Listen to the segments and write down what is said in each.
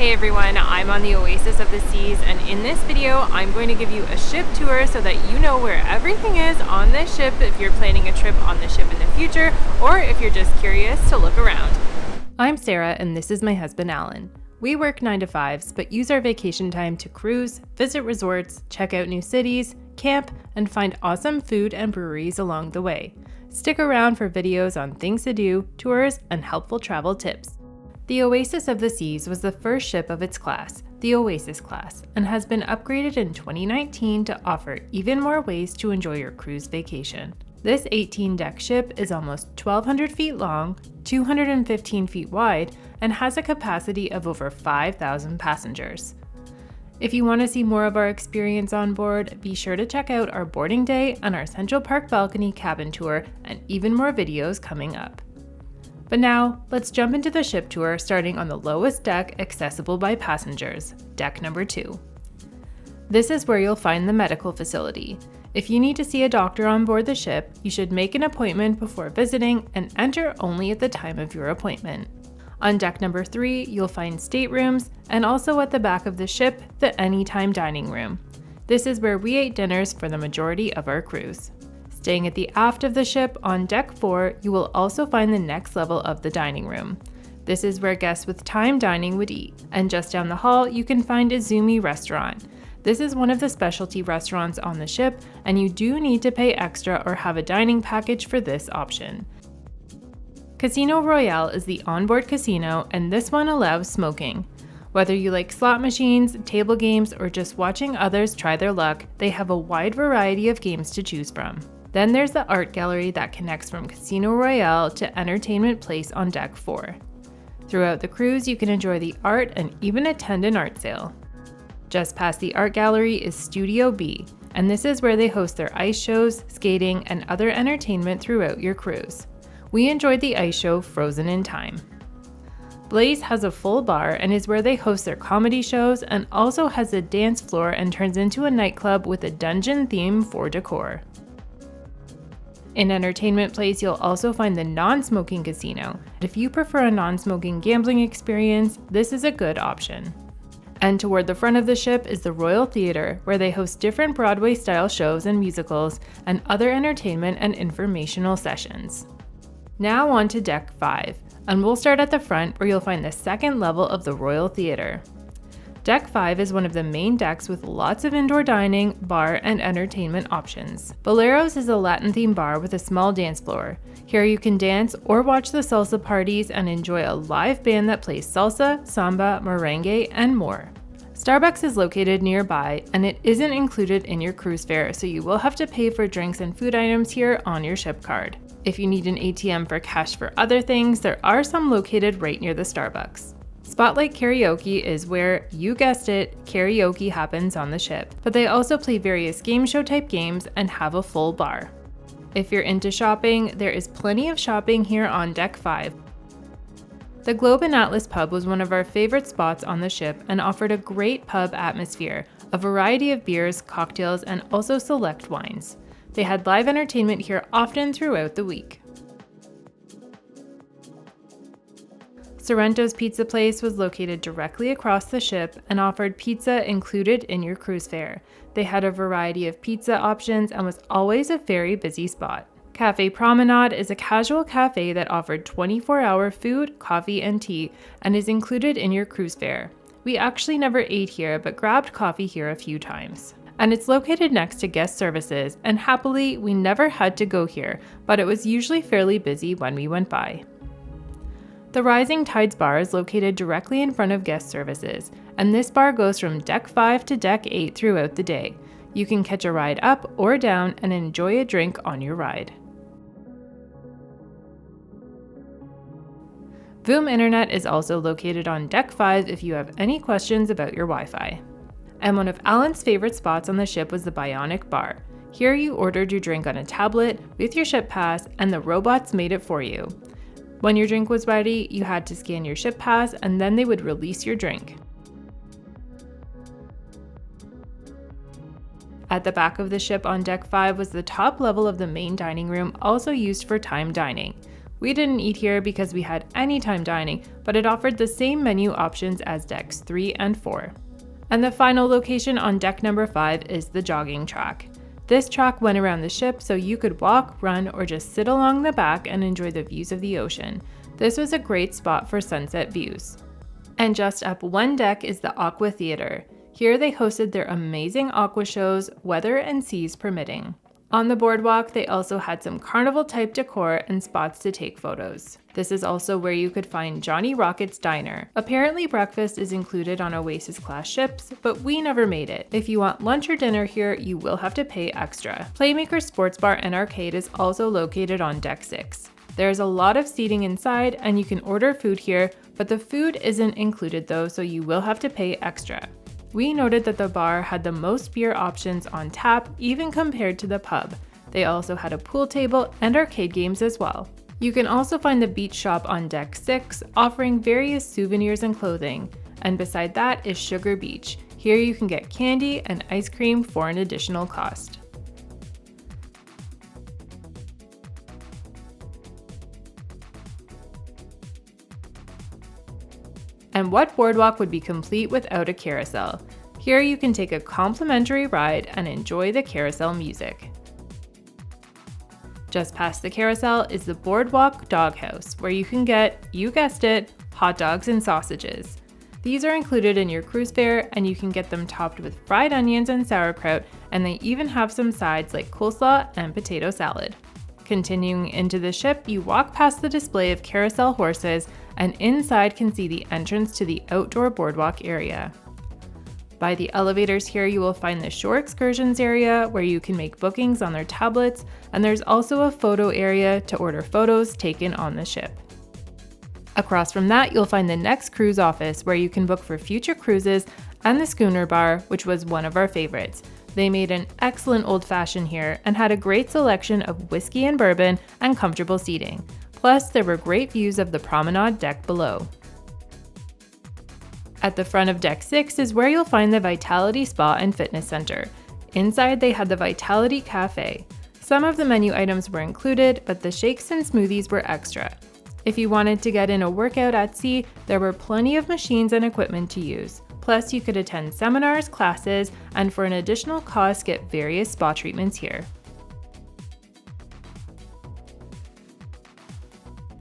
Hey everyone, I'm on the Oasis of the Seas, and in this video I'm going to give you a ship tour so that you know where everything is on this ship if you're planning a trip on the ship in the future or if you're just curious to look around. I'm Sarah and this is my husband Alan. We work 9 to 5s but use our vacation time to cruise, visit resorts, check out new cities, camp, and find awesome food and breweries along the way. Stick around for videos on things to do, tours, and helpful travel tips. The Oasis of the Seas was the first ship of its class, the Oasis class, and has been upgraded in 2019 to offer even more ways to enjoy your cruise vacation. This 18-deck ship is almost 1,200 feet long, 215 feet wide, and has a capacity of over 5,000 passengers. If you want to see more of our experience on board, be sure to check out our boarding day and our Central Park balcony cabin tour, and even more videos coming up. But now, let's jump into the ship tour starting on the lowest deck accessible by passengers, deck number 2. This is where you'll find the medical facility. If you need to see a doctor on board the ship, you should make an appointment before visiting and enter only at the time of your appointment. On deck number 3, you'll find staterooms, and also at the back of the ship, the anytime dining room. This is where we ate dinners for the majority of our cruise. Staying at the aft of the ship on deck 4, you will also find the next level of the dining room. This is where guests with time dining would eat, and just down the hall you can find Izumi Restaurant. This is one of the specialty restaurants on the ship, and you do need to pay extra or have a dining package for this option. Casino Royale is the onboard casino, and this one allows smoking. Whether you like slot machines, table games, or just watching others try their luck, they have a wide variety of games to choose from. Then there's the art gallery that connects from Casino Royale to Entertainment Place on deck 4. Throughout the cruise, you can enjoy the art and even attend an art sale. Just past the art gallery is Studio B, and this is where they host their ice shows, skating, and other entertainment throughout your cruise. We enjoyed the ice show Frozen in Time. Blaze has a full bar and is where they host their comedy shows, and also has a dance floor and turns into a nightclub with a dungeon theme for decor. In Entertainment Place, you'll also find the non-smoking casino. If you prefer a non-smoking gambling experience, this is a good option. And toward the front of the ship is the Royal Theater, where they host different Broadway-style shows and musicals, and other entertainment and informational sessions. Now on to deck 5, and we'll start at the front where you'll find the second level of the Royal Theater. Deck 5 is one of the main decks with lots of indoor dining, bar, and entertainment options. Boleros is a Latin-themed bar with a small dance floor. Here you can dance or watch the salsa parties and enjoy a live band that plays salsa, samba, merengue, and more. Starbucks is located nearby, and it isn't included in your cruise fare, so you will have to pay for drinks and food items here on your ship card. If you need an ATM for cash for other things, there are some located right near the Starbucks. Spotlight Karaoke is where, you guessed it, karaoke happens on the ship, but they also play various game show type games and have a full bar. If you're into shopping, there is plenty of shopping here on deck 5. The Globe and Atlas pub was one of our favorite spots on the ship and offered a great pub atmosphere, a variety of beers, cocktails, and also select wines. They had live entertainment here often throughout the week. Sorrento's Pizza Place was located directly across the ship and offered pizza included in your cruise fare. They had a variety of pizza options and was always a very busy spot. Cafe Promenade is a casual cafe that offered 24-hour food, coffee, and tea, and is included in your cruise fare. We actually never ate here, but grabbed coffee here a few times. And it's located next to guest services, and happily, we never had to go here, but it was usually fairly busy when we went by. The Rising Tides bar is located directly in front of guest services, and this bar goes from deck 5 to deck 8 throughout the day. You can catch a ride up or down and enjoy a drink on your ride. Voom Internet is also located on deck 5 if you have any questions about your Wi-Fi. And one of Alan's favorite spots on the ship was the Bionic Bar. Here you ordered your drink on a tablet with your ship pass, and the robots made it for you. When your drink was ready, you had to scan your ship pass and then they would release your drink. At the back of the ship on deck 5 was the top level of the main dining room, also used for time dining. We didn't eat here because we had anytime dining, but it offered the same menu options as decks 3 and 4. And the final location on deck number 5 is the jogging track. This track went around the ship so you could walk, run, or just sit along the back and enjoy the views of the ocean. This was a great spot for sunset views. And just up one deck is the Aqua Theater. Here they hosted their amazing aqua shows, weather and seas permitting. On the boardwalk, they also had some carnival-type decor and spots to take photos. This is also where you could find Johnny Rocket's Diner. Apparently breakfast is included on Oasis-class ships, but we never made it. If you want lunch or dinner here, you will have to pay extra. Playmaker Sports Bar and Arcade is also located on Deck 6. There's a lot of seating inside, and you can order food here, but the food isn't included though, so you will have to pay extra. We noted that the bar had the most beer options on tap, even compared to the pub. They also had a pool table and arcade games as well. You can also find the beach shop on Deck 6, offering various souvenirs and clothing. And beside that is Sugar Beach. Here you can get candy and ice cream for an additional cost. And what boardwalk would be complete without a carousel? Here you can take a complimentary ride and enjoy the carousel music. Just past the carousel is the Boardwalk Doghouse, where you can get, you guessed it, hot dogs and sausages. These are included in your cruise fare, and you can get them topped with fried onions and sauerkraut, and they even have some sides like coleslaw and potato salad. Continuing into the ship, you walk past the display of carousel horses, and inside can see the entrance to the outdoor boardwalk area. By the elevators here, you will find the shore excursions area where you can make bookings on their tablets, and there's also a photo area to order photos taken on the ship. Across from that, you'll find the next cruise office where you can book for future cruises, and the schooner bar, which was one of our favorites. They made an excellent old-fashioned here and had a great selection of whiskey and bourbon and comfortable seating. Plus, there were great views of the promenade deck below. At the front of Deck 6 is where you'll find the Vitality Spa and Fitness Center. Inside, they had the Vitality Cafe. Some of the menu items were included, but the shakes and smoothies were extra. If you wanted to get in a workout at sea, there were plenty of machines and equipment to use. Plus, you could attend seminars, classes, and for an additional cost, get various spa treatments here.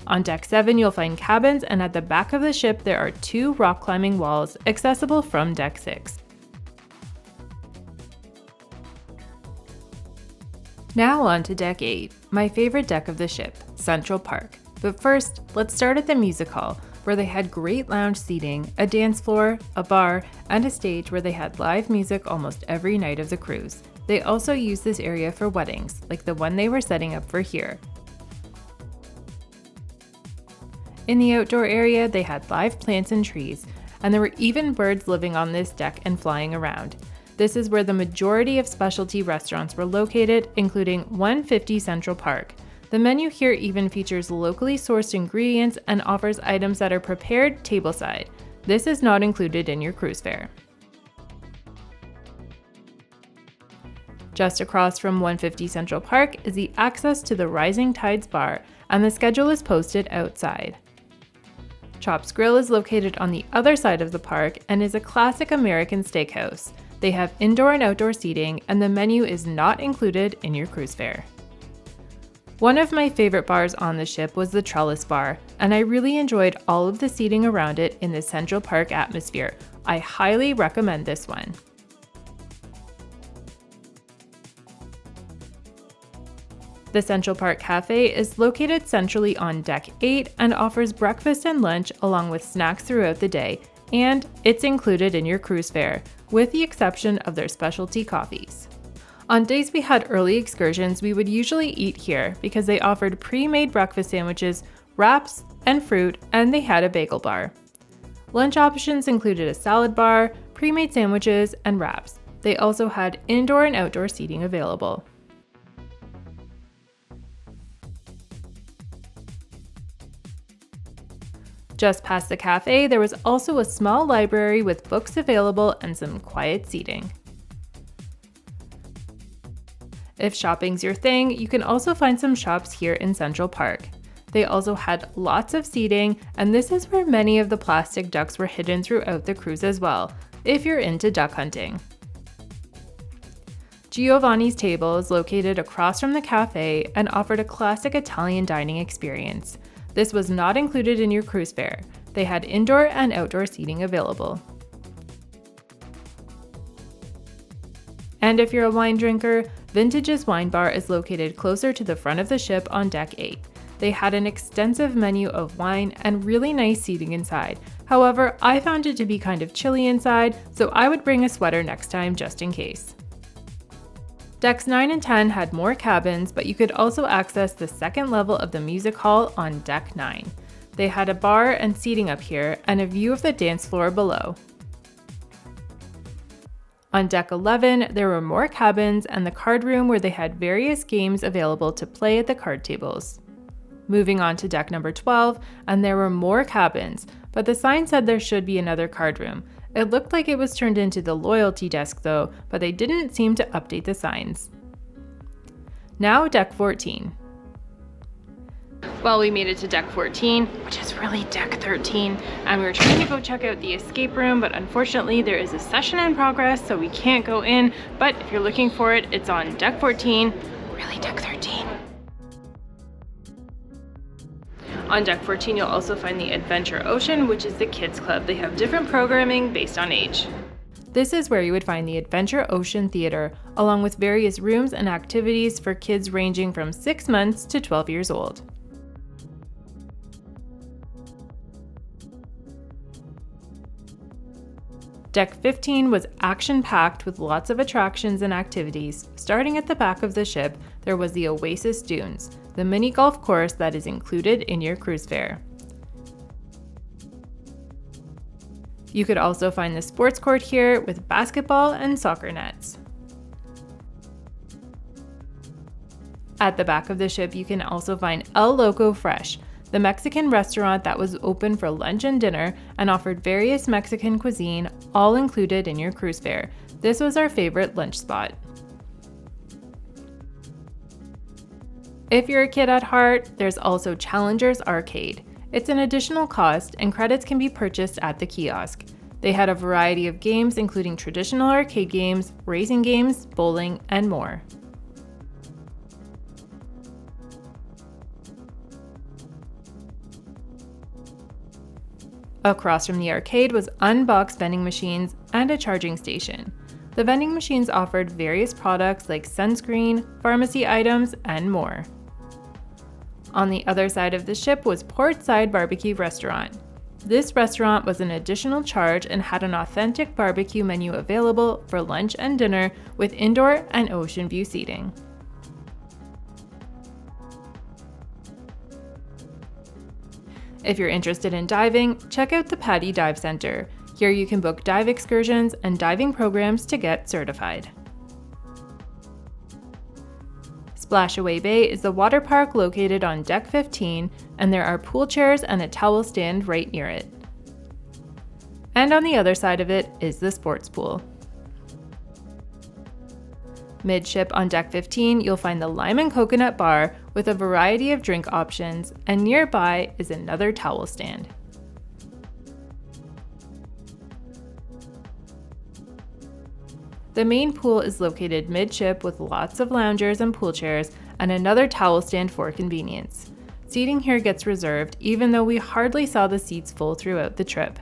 On Deck 7, you'll find cabins, and at the back of the ship, there are 2 rock climbing walls accessible from Deck 6. Now on to Deck 8, my favorite deck of the ship, Central Park. But first, let's start at the music hall, where they had great lounge seating, a dance floor, a bar, and a stage where they had live music almost every night of the cruise. They also used this area for weddings, like the one they were setting up for here. In the outdoor area, they had live plants and trees, and there were even birds living on this deck and flying around. This is where the majority of specialty restaurants were located, including 150 Central Park. The menu here even features locally sourced ingredients and offers items that are prepared tableside. This is not included in your cruise fare. Just across from 150 Central Park is the access to the Rising Tides Bar, and the schedule is posted outside. Chops Grill is located on the other side of the park and is a classic American steakhouse. They have indoor and outdoor seating, and the menu is not included in your cruise fare. One of my favorite bars on the ship was the Trellis Bar, and I really enjoyed all of the seating around it in the Central Park atmosphere. I highly recommend this one. The Central Park Cafe is located centrally on Deck 8 and offers breakfast and lunch along with snacks throughout the day, and it's included in your cruise fare, with the exception of their specialty coffees. On days we had early excursions, we would usually eat here because they offered pre-made breakfast sandwiches, wraps, and fruit, and they had a bagel bar. Lunch options included a salad bar, pre-made sandwiches, and wraps. They also had indoor and outdoor seating available. Just past the cafe, there was also a small library with books available and some quiet seating. If shopping's your thing, you can also find some shops here in Central Park. They also had lots of seating, and this is where many of the plastic ducks were hidden throughout the cruise as well, if you're into duck hunting. Giovanni's table is located across from the cafe and offered a classic Italian dining experience. This was not included in your cruise fare. They had indoor and outdoor seating available. And if you're a wine drinker, Vintage's Wine Bar is located closer to the front of the ship on Deck 8. They had an extensive menu of wine and really nice seating inside. However, I found it to be kind of chilly inside, so I would bring a sweater next time just in case. Decks 9 and 10 had more cabins, but you could also access the second level of the music hall on Deck 9. They had a bar and seating up here and a view of the dance floor below. On Deck 11, there were more cabins and the card room where they had various games available to play at the card tables. Moving on to deck number 12, and there were more cabins, but the sign said there should be another card room. It looked like it was turned into the loyalty desk though, but they didn't seem to update the signs. Now deck 14. Well, we made it to deck 14, which is really deck 13, and we were trying to go check out the escape room, but unfortunately there is a session in progress, so we can't go in, but if you're looking for it, it's on deck 14, really deck 13. On deck 14, you'll also find the Adventure Ocean, which is the kids club. They have different programming based on age. This is where you would find the Adventure Ocean Theater, along with various rooms and activities for kids ranging from 6 months to 12 years old. Deck 15 was action-packed with lots of attractions and activities. Starting at the back of the ship, there was the Oasis Dunes, the mini golf course that is included in your cruise fare. You could also find the sports court here with basketball and soccer nets. At the back of the ship, you can also find El Loco Fresh, the Mexican restaurant that was open for lunch and dinner and offered various Mexican cuisine, all included in your cruise fare. This was our favorite lunch spot. If you're a kid at heart, there's also Challenger's Arcade. It's an additional cost and credits can be purchased at the kiosk. They had a variety of games including traditional arcade games, racing games, bowling, and more. Across from the arcade was unboxed vending machines and a charging station. The vending machines offered various products like sunscreen, pharmacy items, and more. On the other side of the ship was Portside Barbecue Restaurant. This restaurant was an additional charge and had an authentic barbecue menu available for lunch and dinner with indoor and ocean view seating. If you're interested in diving, check out the Patty Dive Center. Here you can book dive excursions and diving programs to get certified. Splashaway Bay is the water park located on Deck 15, and there are pool chairs and a towel stand right near it. And on the other side of it is the sports pool. Midship on Deck 15, you'll find the Lime and Coconut Bar with a variety of drink options, and nearby is another towel stand. The main pool is located midship with lots of loungers and pool chairs and another towel stand for convenience. Seating here gets reserved even though we hardly saw the seats full throughout the trip.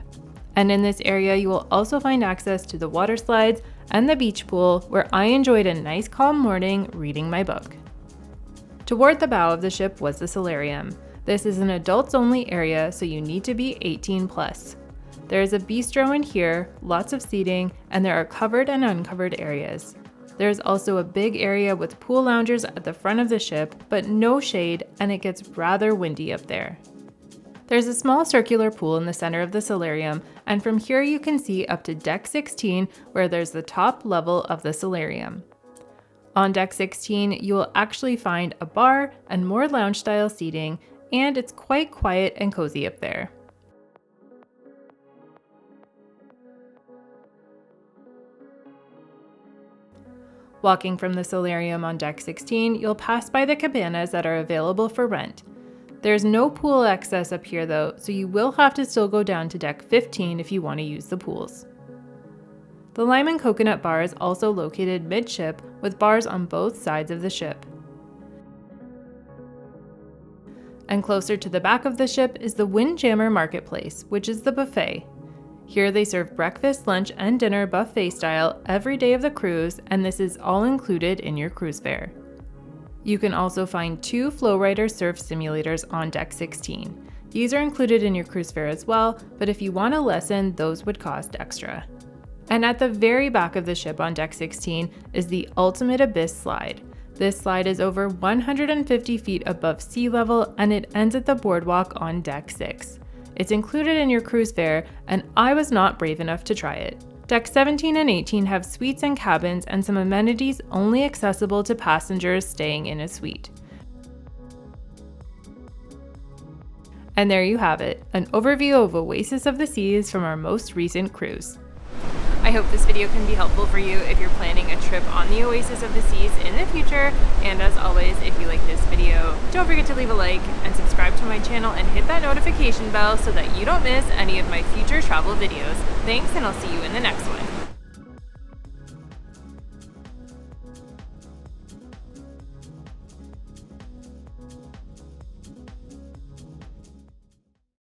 And in this area you will also find access to the water slides and the beach pool where I enjoyed a nice calm morning reading my book. Toward the bow of the ship was the solarium. This is an adults only area, so you need to be 18 plus. There is a bistro in here, lots of seating, and there are covered and uncovered areas. There is also a big area with pool loungers at the front of the ship, but no shade, and it gets rather windy up there. There's a small circular pool in the center of the solarium, and from here you can see up to Deck 16 where there's the top level of the solarium. On Deck 16, you will actually find a bar and more lounge-style seating, and it's quite quiet and cozy up there. Walking from the solarium on Deck 16, you'll pass by the cabanas that are available for rent. There's no pool access up here though, so you will have to still go down to deck 15 if you want to use the pools. The lime and coconut bar is also located midship with bars on both sides of the ship. And closer to the back of the ship is the Windjammer Marketplace, which is the buffet. Here they serve breakfast, lunch, and dinner buffet style every day of the cruise, and this is all included in your cruise fare. You can also find 2 Flowrider surf simulators on deck 16. These are included in your cruise fare as well, but if you want a lesson, those would cost extra. And at the very back of the ship on deck 16 is the Ultimate Abyss Slide. This slide is over 150 feet above sea level and it ends at the boardwalk on deck 6. It's included in your cruise fare, and I was not brave enough to try it. Decks 17 and 18 have suites and cabins and some amenities only accessible to passengers staying in a suite. And there you have it, an overview of Oasis of the Seas from our most recent cruise. I hope this video can be helpful for you if you're planning a trip on the Oasis of the Seas in the future. And as always, if you like this video, don't forget to leave a like and subscribe to my channel and hit that notification bell so that you don't miss any of my future travel videos. Thanks, and I'll see you in the next one.